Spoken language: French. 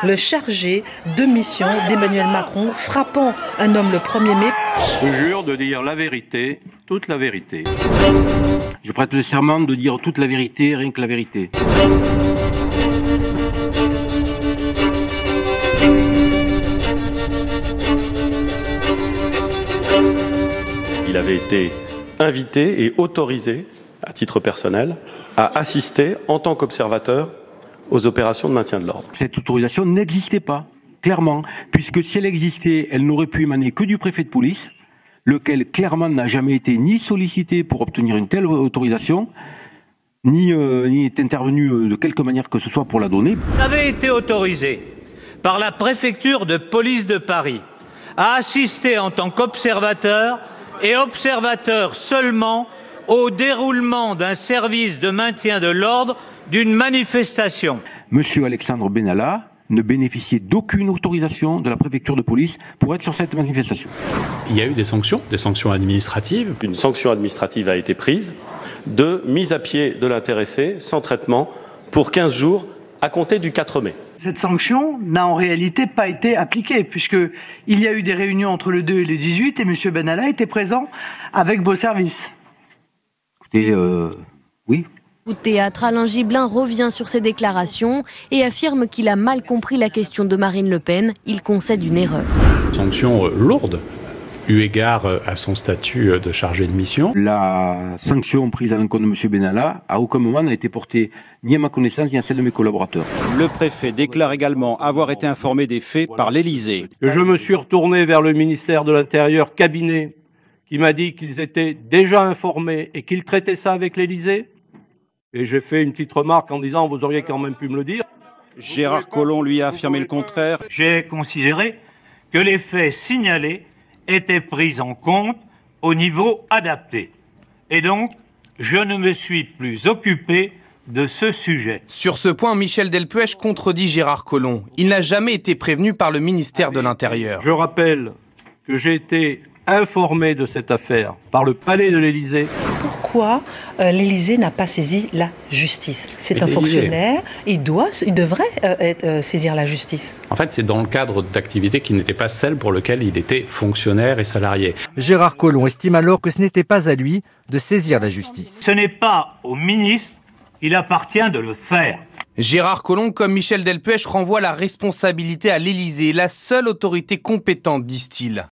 le chargé de mission d'Emmanuel Macron, frappant un homme le 1er mai. Je jure de dire la vérité, toute la vérité. Je prête le serment de dire toute la vérité, rien que la vérité. Il avait été invité et autorisé, à titre personnel, à assister en tant qu'observateur aux opérations de maintien de l'ordre. Cette autorisation n'existait pas, clairement, puisque si elle existait, elle n'aurait pu émaner que du préfet de police, lequel clairement n'a jamais été ni sollicité pour obtenir une telle autorisation, ni est intervenu de quelque manière que ce soit pour la donner. Il avait été autorisé par la préfecture de police de Paris à assister en tant qu'observateur et observateur seulement au déroulement d'un service de maintien de l'ordre d'une manifestation. Monsieur Alexandre Benalla ne bénéficiait d'aucune autorisation de la préfecture de police pour être sur cette manifestation. Il y a eu des sanctions administratives. Une sanction administrative a été prise de mise à pied de l'intéressé sans traitement pour 15 jours à compter du 4 mai. Cette sanction n'a en réalité pas été appliquée puisqu'il y a eu des réunions entre le 2 et le 18 et M. Benalla était présent avec vos services. Écoutez, oui. Au théâtre, Alain Gibelin revient sur ses déclarations et affirme qu'il a mal compris la question de Marine Le Pen. Il concède une erreur. Sanction lourde, eu égard à son statut de chargé de mission. La sanction prise à l'encontre de M. Benalla, à aucun moment n'a été portée ni à ma connaissance ni à celle de mes collaborateurs. Le préfet déclare également avoir été informé des faits par l'Élysée. Je me suis retourné vers le ministère de l'Intérieur, cabinet, qui m'a dit qu'ils étaient déjà informés et qu'ils traitaient ça avec l'Élysée. Et j'ai fait une petite remarque en disant, vous auriez quand même pu me le dire. Gérard Collomb lui a affirmé le contraire. J'ai considéré que les faits signalés étaient pris en compte au niveau adapté. Et donc, je ne me suis plus occupé de ce sujet. Sur ce point, Michel Delpech contredit Gérard Collomb. Il n'a jamais été prévenu par le ministère de l'Intérieur. Je rappelle que j'ai été informé de cette affaire par le palais de l'Élysée. Pourquoi l'Élysée n'a pas saisi la justice? C'est un fonctionnaire, il devrait saisir la justice. En fait, c'est dans le cadre d'activités qui n'étaient pas celles pour lesquelles il était fonctionnaire et salarié. Gérard Collomb estime alors que ce n'était pas à lui de saisir la justice. Ce n'est pas au ministre qu'il appartient de le faire. Gérard Collomb, comme Michel Delpech, renvoie la responsabilité à l'Élysée, la seule autorité compétente, disent-ils.